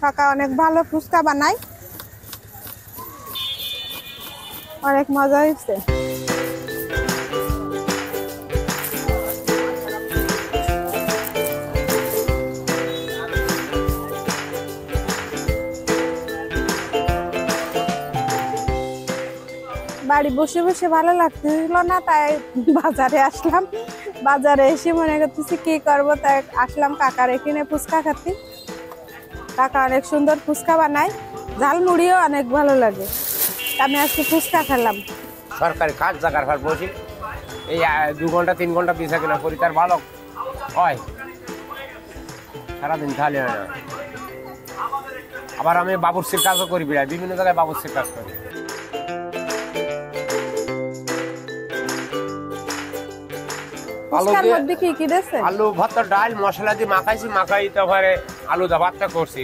কাকা অনেক ভালো ফুচকা বানায়, অনেক মজা হয়েছে। বাড়ি বসে বসে ভালো লাগতেছিল না, তাই বাজারে আসলাম। বাজারে এসে মনে করতেছি কি করবো, তাই আসলাম কাকার এখানে ফুচকা খাতে। কাকা অনেক সুন্দর ফুচকা বানায়, ঝালমুড়িও অনেক ভালো লাগে। আমি আজকে ফুচকা খেলাম। সরকারি কাজ জায়গার পর বসি এই 2 ঘন্টা 3 ঘন্টা পিছা কিনা করি, তার ভালো হয়, সারাদিন খালি হয় না। আবার আমি বাবুর্চির কাজও করি, বিড়ায় বিভিন্ন জায়গায় বাবুর্চির কাজ করি। ফুচকার মধ্যে কি কি দিয়েছে? আলু ভাত ডাল মশলা দিয়ে মাখাইছি, মাখাই তারপরে আলু দা ভাতটা করছি,